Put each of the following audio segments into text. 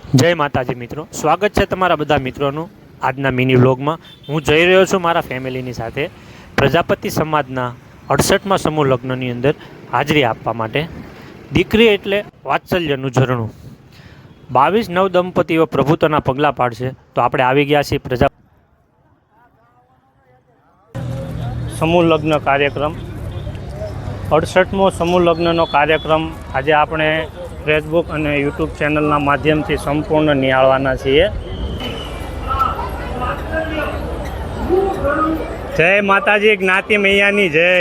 જય માતાજી મિત્રો, સ્વાગત છે તમારા બધા મિત્રોનું આજના મિની વ્લોગમાં। હું જઈ રહ્યો છું મારા ફેમિલીની સાથે પ્રજાપતિ સમાજના 68મા સમૂહ લગ્નની અંદર હાજરી આપવા માટે। દીકરી એટલે વાત્સલ્યનું ઝરણું। 22 નવ દંપતીઓ પ્રભુત્વના પગલાં પાડશે તો આપણે આવી ગયા છીએ પ્રજા સમૂહ લગ્ન કાર્યક્રમ। 68મો સમૂહ લગ્નનો કાર્યક્રમ આજે આપણે ફેસબુક અને યુટ્યુબ ચેનલના માધ્યમથી સંપૂર્ણ નિહાળવાના છીએ। જય માતાજી, જ્ઞાતિ મૈયાની જય।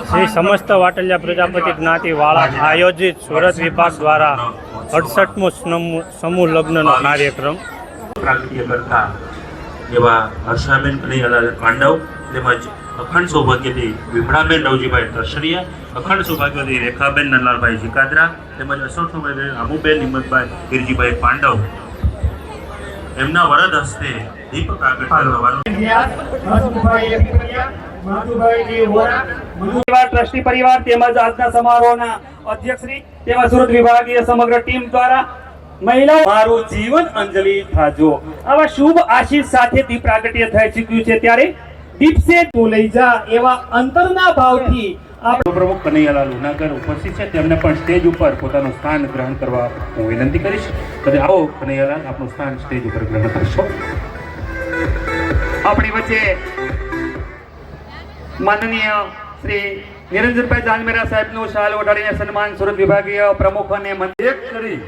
શ્રી સમસ્ત વાટલિયા પ્રજાપતિ જ્ઞાતિવાળા આયોજિત સુરત વિભાગ દ્વારા 68મો સમૂહ લગ્નનો કાર્યક્રમ। પ્રાગટ્ય કરતા એવા હર્ષાબેન કનૈયાલાલ પાંડવ તેમજ અખંડ સૌભાગ્યથી વિમળાબેન રવજીભાઈ તરસરિયા, અખંડ સૌભાગ્યથી રેખાબેન નલાલભાઈ જીકાદરા તેમજ અશોક સૌભાગ્ય આમુબેન હિંમતભાઈ હિરજીભાઈ પાંડવ એમના વરદ હસ્તે દીપક આગળ ટ્રસ્ટી પરિવાર તેમજ આજના સમારોહના અધ્યક્ષશ્રી તેમજ સુરત વિભાગીય સમગ્ર ટીમ દ્વારા મહિલા મારું જીવન અંજલિ થાજો। આવા શુભ આશીષ સાથે દીપ પ્રાગટ્ય થઈ ચૂક્યું છે ત્યારે દીપસે તું લઈ જા એવા અંતરના ભાવથી પ્રમુખ કનૈયાલાલ ઉનાગર ઉપસ્થિત છે, તેમને પણ સ્ટેજ ઉપર પોતાનું સ્થાન ગ્રહણ કરવા હું વિનંતી કરીશ। તો આવો કનૈયાલાલ, આપનું સ્થાન સ્ટેજ ઉપર ગ્રહણ કરશો। આપણી વચ્ચે માનનીય શ્રી નિરંજનભાઈ જાનમેરા સાહેબનું શાલ ઓઢાડીને સન્માન સુરત વિભાગીય પ્રમુખ અને મંત્રી કરી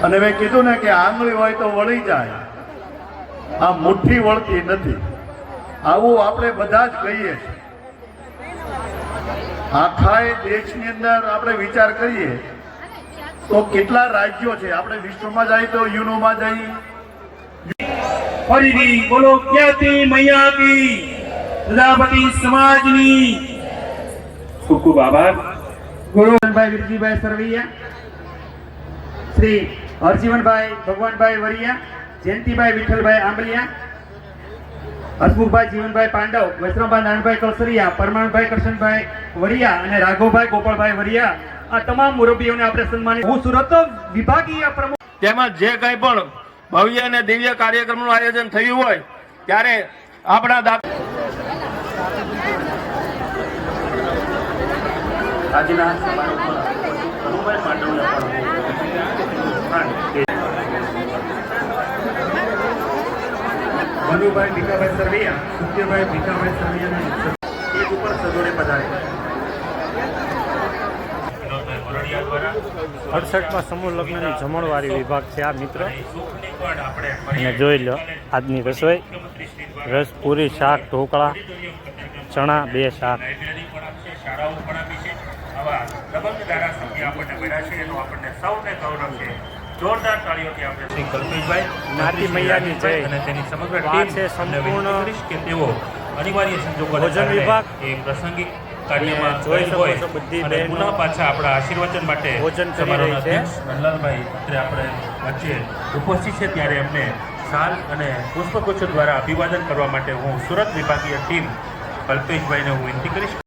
અને મેં કીધું ને કે આંગળી હોય તો વળી જાય, આ મુઠ્ઠી વળતી નથી। આવું આપણે બધા જ કહીએ છીએ। આખા દેશની અંદર આપણે વિચાર કરીએ તો કેટલા રાજ્યો છે। આપણે વિશ્વમાં જઈએ તો યુનોમાં જઈએ। ફરીથી બોલો જ્ઞાતિ મૈયા કી, પ્રજાપતિ સમાજની ખૂબ ખૂબ આભાર। ગુરુભાઈ વિરજીભાઈ સરવૈયા, શ્રી હરજીવનભાઈ ભગવાનભાઈ વરિયા, જયંતિભાઈ વિઠ્ઠલભાઈ આંબલિયા, હસમુખભાઈ જીવનભાઈ પાંડવ, વૈષ્ણવભાઈ નાનભાઈ કલસરિયા, પરમાનભાઈ કરશનભાઈ વરિયા અને રાઘવભાઈ ગોપાલભાઈ વરિયા, આ તમામ મુરબ્બીઓને આપણે સન્માનિત। હું સુરત વિભાગીય પ્રમુખ તેમાં જે કંઈ પણ ભવ્ય અને દિવ્ય કાર્યક્રમનું આયોજન થયું હોય ત્યારે આપણા આજના સમારોહમાં કનુભાઈ પાંડવને મનુભાઈ ભીખાભાઈ સરવૈયા, સુખદેવભાઈ ભીખાભાઈ સરવૈયાને સ્ટેજ ઉપર સજોડે પધારે। 68મા સમૂહ લગ્નની જમણવારી વિભાગ છે આ મિત્રો। અને જોઈ લો આજની રસોઈ: રસ, પૂરી, શાક, ઢોકળા, ચણા, 2 શાક। જોરદાર તાળીઓથી આપણે શ્રી કલ્પેશભાઈ જ્ઞાતિ મૈયાની જય અને તેની સમગ્ર આ ટીમ છે સંપૂર્ણ કે તેઓ અનિવાર્ય સંજોગોને ભોજન કારણે વિભાગ એ પ્રાસંગિક કાર્યમાં જોઈ શકો હોય છો બધી અને બહેનો પુનઃ પાછા આપણા આશીર્વચન માટે ભોજન કરી સમારોહના રહી છે। અધ્યક્ષ નંદલાલભાઈ અત્રે આપણે વચ્ચે ઉપસ્થિત છે ત્યારે એમને શાલ અને પુષ્પગુચ્છ દ્વારા અભિવાદન કરવા માટે હું સુરત વિભાગીય ટીમ કલ્પેશભાઈને હું વિનંતી કરીશ।